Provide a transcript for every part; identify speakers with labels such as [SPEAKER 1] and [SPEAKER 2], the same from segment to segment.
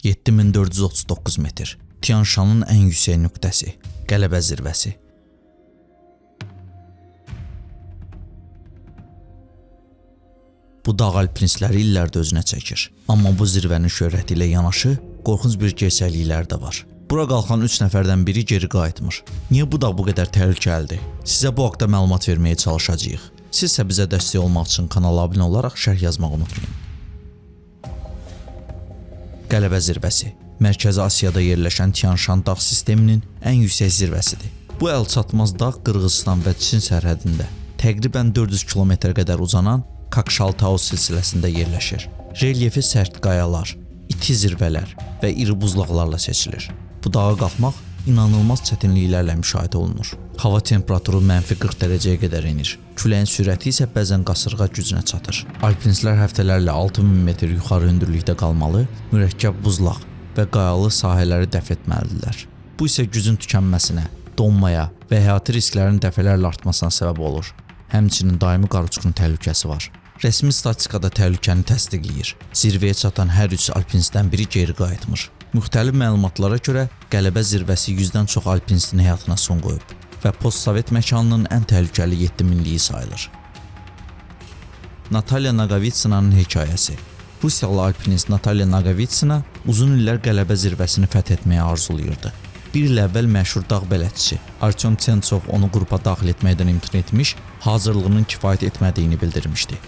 [SPEAKER 1] 7439 metr. Tian Shan'ın ən yüksək nöqtəsi, qələbə zirvəsi. Bu dağ alpinistləri illərdə özünə çəkir. Amma bu zirvənin şöhrəti ilə yanaşı qorxunc bir gerçəkliklər də var. Bura qalxan 3 nəfərdən biri geri qayıtmır. Niyə bu dağ bu qədər təhlükəlidir? Sizə bu haqda məlumat verməyə çalışacağıq. Siz isə bizə dəstək olmaq üçün kanala abunə olaraq şərh yazmağı unutmayın. Qələbə zirvəsi Mərkəzi Asiyada yerləşən Tian Shan dağ sisteminin ən yüksək zirvəsidir. Bu əlçatmaz dağ Qırğızistan və Çin sərhədində təqribən 400 kilometr qədər uzanan Kakşaltau silsiləsində yerləşir. Relyefi sərt qayalar, iti zirvələr və iri buzlaqlarla seçilir. Bu dağa qalxmaq inanılmaz çətinliklərlə müşahidə olunur. Hava temperaturu -40 dərəcəyə qədər enir. Küləyin sürəti isə bəzən qasırğa gücünə çatır. Alpinistlər həftələrlə 6000 metr yuxarı hündürlükdə qalmalı, mürəkkəb buzlaq və qayalı sahələri dəf etməlidirlər. Bu isə gücün tükənməsinə, donmaya və həyati risklərin dəfələrlə artmasına səbəb olur. Həmçinin daimi qar uçqunu təhlükəsi var. Rəsmi statistikada təhlükəni təsdiqləyir. Zirvəyə çatan hər 3 alpinistdən biri geri qayıtmır. Müxtəlif məlumatlara görə qələbə zirvəsi 100-dən çox alpinistin həyatına son qoyub və postsovet məkanının ən təhlükəli 7000-liyi sayılır. Natalya Nagovitsina'nın hekayəsi. Rusiyalı alpinist Natalya Nagovitsina uzun illər qələbə zirvəsini fəth etməyə arzulayırdı. Bir il əvvəl məşhur dağ bələdçisi Artyom Tsentsov onu qrupa daxil etməkdən imtina etmiş, hazırlığının kifayət etmədiyini bildirmişdi.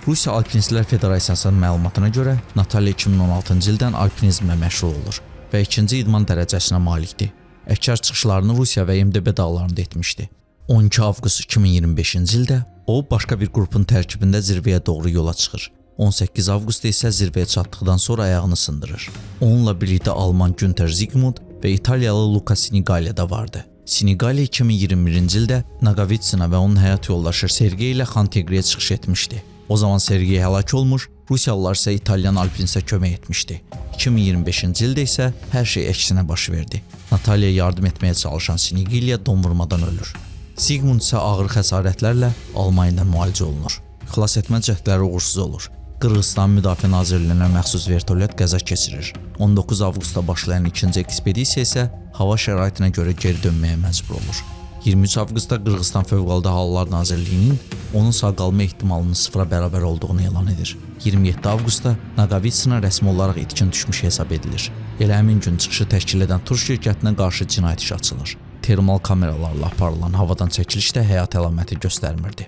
[SPEAKER 1] Rusiya Alpinistlər Federasiyasının məlumatına görə Natalya 2016-cı ildən alpinizmlə məşğul olur və 2-ci idman dərəcəsinə malikdir. Əkər çıxışlarını Rusiya və MDB dağlarında etmişdi. 12 avqust 2025-ci ildə o başqa bir qrupun tərkibində zirvəyə doğru yola çıxır. 18 avqustda isə zirvəyə çatdıqdan sonra ayağını sındırır. Onunla birlikdə Alman Günter Zygmunt və İtaliyalı Luca Sinigali də vardı. Sinigali 2021-ci ildə Nagovitsina və onun həyat yoldaşı Sergey ilə Xantegriyə çıxış etmişdi. O zaman Sergey həlak olmuş, Rusiyalılar isə İtalyan alpinistə kömək etmişdi. 2025-ci ildə isə hər şey əksinə baş verdi. Natalya yardım etməyə çalışan Sinigali donvurmadan ölür. Zygmunt isə ağır xəsarətlərlə Almaniyada müalicə olunur. Xilas etmə cəhdləri uğursuz olur. Qırğızistan Müdafiə Nazirliyinə məxsus vertolyot qəza keçirir. 19 avqustda başlayan ikinci ekspedisiya isə hava şəraitinə görə geri dönməyə məcbur olur. 23 avqustda Qırğızistan Fövqəladə Hallar Nazirliyinin onun sağ qalma ehtimalının sıfıra bərabər olduğunu elan edir. 27 avqustda Nagovitsina rəsmi olaraq itkin düşmüş hesab edilir. Elə həmin gün çıxışı təşkil edən tur şirkətinə qarşı cinayət işi açılır. Termal kameralarla aparılan havadan çəkiliş də həyat əlaməti göstərmirdi.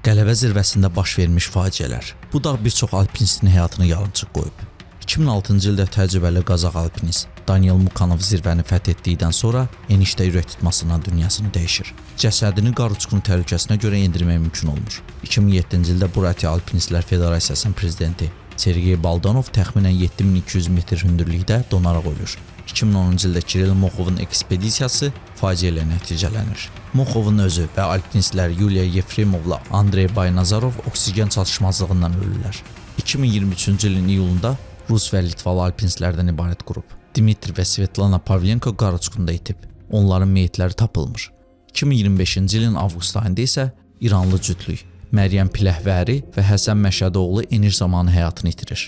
[SPEAKER 1] Qələbə zirvəsində baş vermiş faciələr. Bu dağ bir çox alpinistin həyatını yarımçıq qoyub. 2006-cı ildə təcrübəli Qazaq alpinist Daniel Mukanov zirvəni fəth etdikdən sonra enişdə ürək tutmasından dünyasını dəyişir. Cəsədini qar uçqunu təhlükəsinə görə endirmək mümkün olmur. 2007-ci ildə Buratiya Alpinistlər Federasiyasının prezidenti Sergey Baldanov təxminən 7200 metr hündürlükdə donaraq ölür. 2010-cu ildə Kiril Mokhovun ekspedisiyası faciə ilə nəticələnir. Mokhovun özü və alpinistlər Yuliya Yefremovla Andrey Baynazarov oksigen çatışmazlığından ölürlər. 2023-cü ilin iyulunda Rus və Litvalı alpinistlərdən ibarət qrup Dmitri və Svetlana Pavlenko qar uçqununda itib. Onların meyitləri tapılmır. 2025-ci ilin avqust ayında isə İranlı cütlük Məryəm Piləhvəri və Həsən Məşədoğlu eniş zamanı həyatını itirir.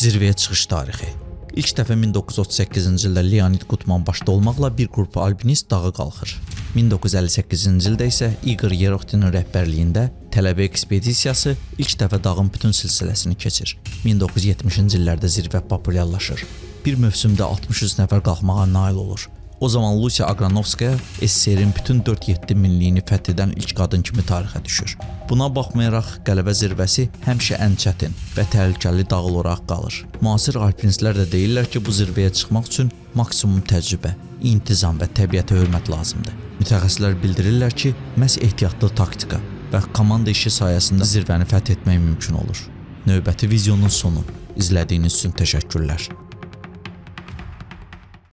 [SPEAKER 1] Zirvəyə çıxış tarixi. İlk dəfə 1938-ci ildə Leonid Gutman başda olmaqla bir qrup alpinist dağa qalxır. 1958-ci ildə isə Igor Yeroxtinin rəhbərliyində tələbə ekspedisiyası ilk dəfə dağın bütün silsiləsini keçir. 1970-ci illərdə zirvə populyarlaşır. Bir mövsümdə 63 nəfər qalxmağa nail olur. O zaman Lucia Agranovskaya SSR-in bütün 4-7 minliyini fəth edən ilk qadın kimi tarixə düşür. Buna baxmayaraq qələbə zirvəsi həmişə ən çətin və təhlükəli dağ olaraq qalır. Müasir alpinistlər də deyirlər ki, bu zirvəyə çıxmaq üçün maksimum təcrübə, intizam və təbiətə hörmət lazımdır. Mütəxəssislər bildirirlər ki, məhz ehtiyatlı taktika və komanda işi sayəsində zirvəni fəth etmək mümkün olur. Növbəti videonun sonu. İzlədiyiniz üçün təşəkkürlər.